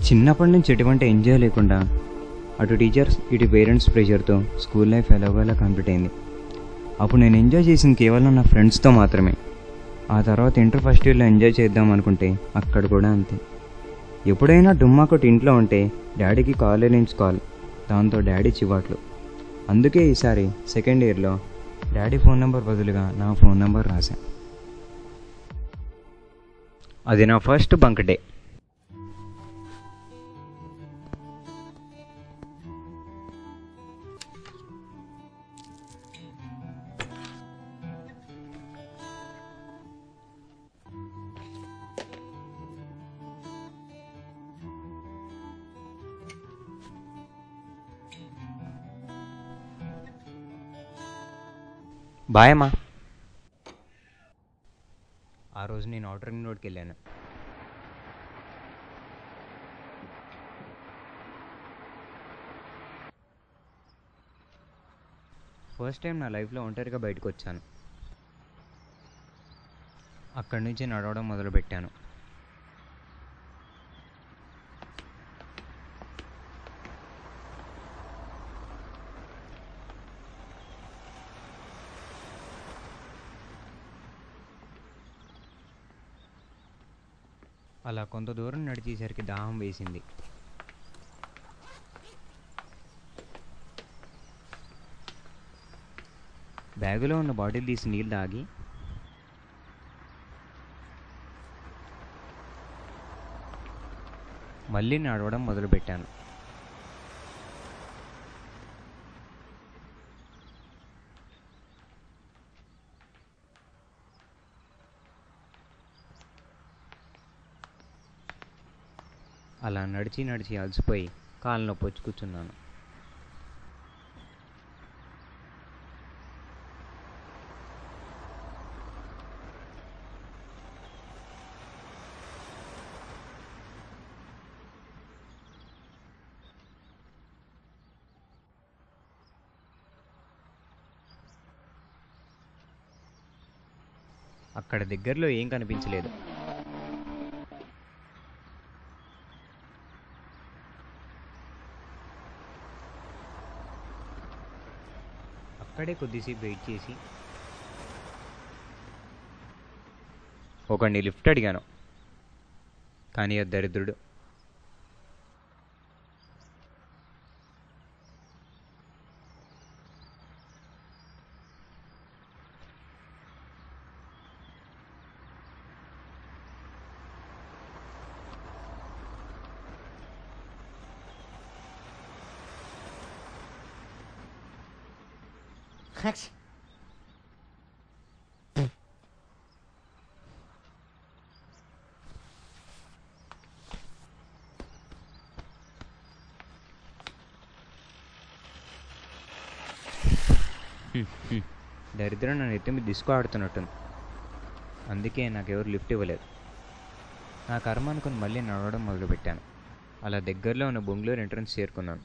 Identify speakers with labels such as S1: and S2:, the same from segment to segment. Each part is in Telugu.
S1: చిన్నప్పటి నుంచి ఎటువంటి ఎంజాయ్ లేకుండా అటు టీచర్స్ ఇటు పేరెంట్స్ ప్రెషర్తో స్కూల్ లైఫ్ ఎలాగోలా కంప్లీట్ అయింది. అప్పుడు నేను ఎంజాయ్ చేసింది కేవలం నా ఫ్రెండ్స్తో మాత్రమే. ఆ తర్వాత ఇంటర్ ఫస్ట్ ఇయర్లో ఎంజాయ్ చేద్దాం అనుకుంటే అక్కడ కూడా అంతే. ఎప్పుడైనా డుమ్మా కొట్టి ఇంట్లో ఉంటే డాడీకి కాలేజ్ నుంచి కాల్, దాంతో డాడీ చివాట్లు. అందుకే ఈసారి సెకండ్ ఇయర్లో డాడీ ఫోన్ నెంబర్ బదులుగా నా ఫోన్ నెంబర్ రాశాను. అది నా ఫస్ట్ బంక్ డే. బాయ్ అమ్మా. ఆ రోజు నేను ఔటర్ రింగ్ రోడ్కి వెళ్ళాను. ఫస్ట్ టైం నా లైఫ్లో ఒంటరిగా బయటకు వచ్చాను. అక్కడి నుంచి నడవడం మొదలుపెట్టాను. అలా కొంత దూరం నడిచేసరికి దాహం వేసింది. బ్యాగులో ఉన్న బాటిల్ తీసి నీళ్ళు తాగి మళ్ళీ నడవడం మొదలుపెట్టాను. అలా నడిచి నడిచి అలసిపోయి కాళ్ళ నొప్పి వచ్చి కూర్చున్నాను. అక్కడ దగ్గరలో ఏం కనిపించలేదు. అక్కడే కొద్దిసేపు వెయిట్ చేసి ఒకడిని లిఫ్ట్ అడిగాను. కానీ అది దరిద్రుడు. దరిద్రం నన్ను ఎత్తి మీద డిస్కో ఆడుతున్నట్టుంది. అందుకే నాకెవరు లిఫ్ట్ ఇవ్వలేదు. నా కర్మ అనుకుని మళ్ళీ నడవడం మొదలుపెట్టాను. అలా దగ్గరలో ఉన్న బొంగుళూరు ఎంట్రన్స్ చేరుకున్నాను.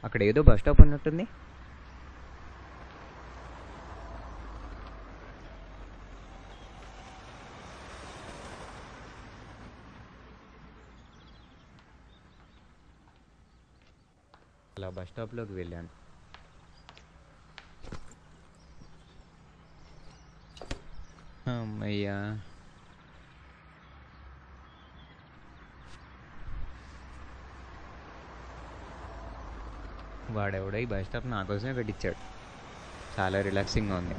S1: అక్కడ ఏదో బస్ స్టాప్ ఉన్నట్టుంది. అలా బస్ స్టాప్లోకి వెళ్ళాను. అమ్మయ్యా, వాడెవడో ఈ బస్ స్టాప్ నా కోసమే పెట్టించాడు. చాలా రిలాక్సింగ్గా ఉంది.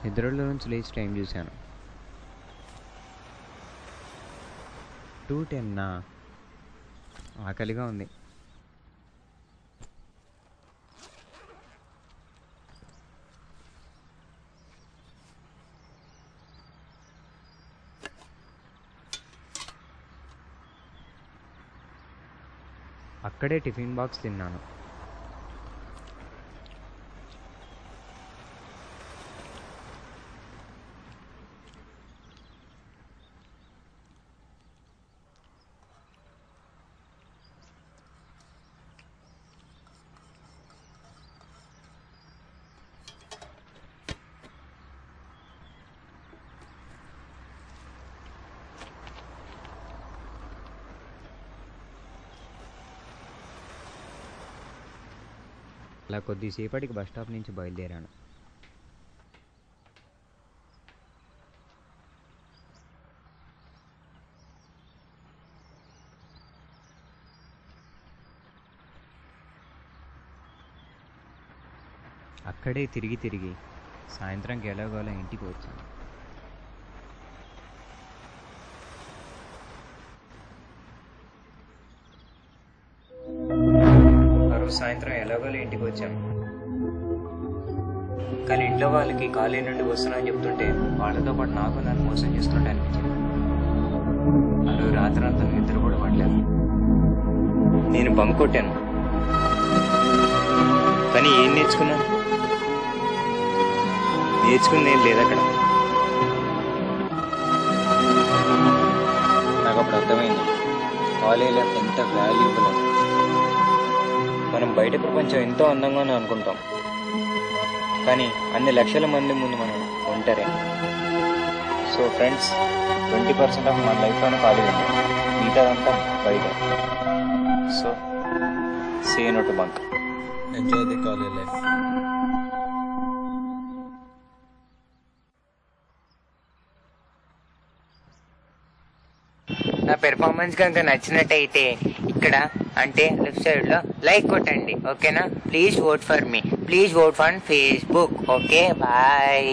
S1: నిద్రలో నుంచి లేచి టైం చూశాను. 2:10. ఆకలిగా ఉంది. అక్కడే టిఫిన్ బాక్స్ తిన్నాను. అలా కొద్దిసేపటికి బస్ స్టాప్ నుంచి బయలుదేరాను. అక్కడే తిరిగి సాయంత్రంకి ఎలాగోలా ఇంటికి వచ్చాను. సాయంత్రం ఎలాగోలా ఇంటికి వచ్చాను. కానీ ఇంట్లో వాళ్ళకి కాలేజీ నుండి వస్తున్నా అని చెప్తుంటే వాళ్ళతో పాటు నాకు నన్ను మోసం చేస్తుంటే అనిపించింది. అలా రాత్రంతా నిద్ర కూడా పడలేదు. నేను బంక్ కొట్టాను, కానీ ఏం నేర్చుకున్నాను? నేర్చుకుంది ఏం లేదు అక్కడ. నాకు అప్పుడు అర్థమైంది కాలేజ్ లైఫ్ ఎంత వాల్యూబుల్. మనం బయట ప్రపంచం ఎంతో అందంగానే అనుకుంటాం, కానీ అన్ని లక్షల మంది ముందు మనం ఒంటరే. సో ఫ్రెండ్స్, 20% ఆఫ్ మన లైఫ్లోనే కాలేజ్ ఉంది, మిగతాదంతా బయట. So say no to bunk. Enjoy the college life.
S2: నా పెర్ఫార్మెన్స్ కనుక నచ్చినట్టయితే ఇక్కడ అంటే లెఫ్ట్ సైడ్ లో లైక్ కొట్టండి, ఓకేనా? Please vote for me, please vote for Facebook. Okay, bye.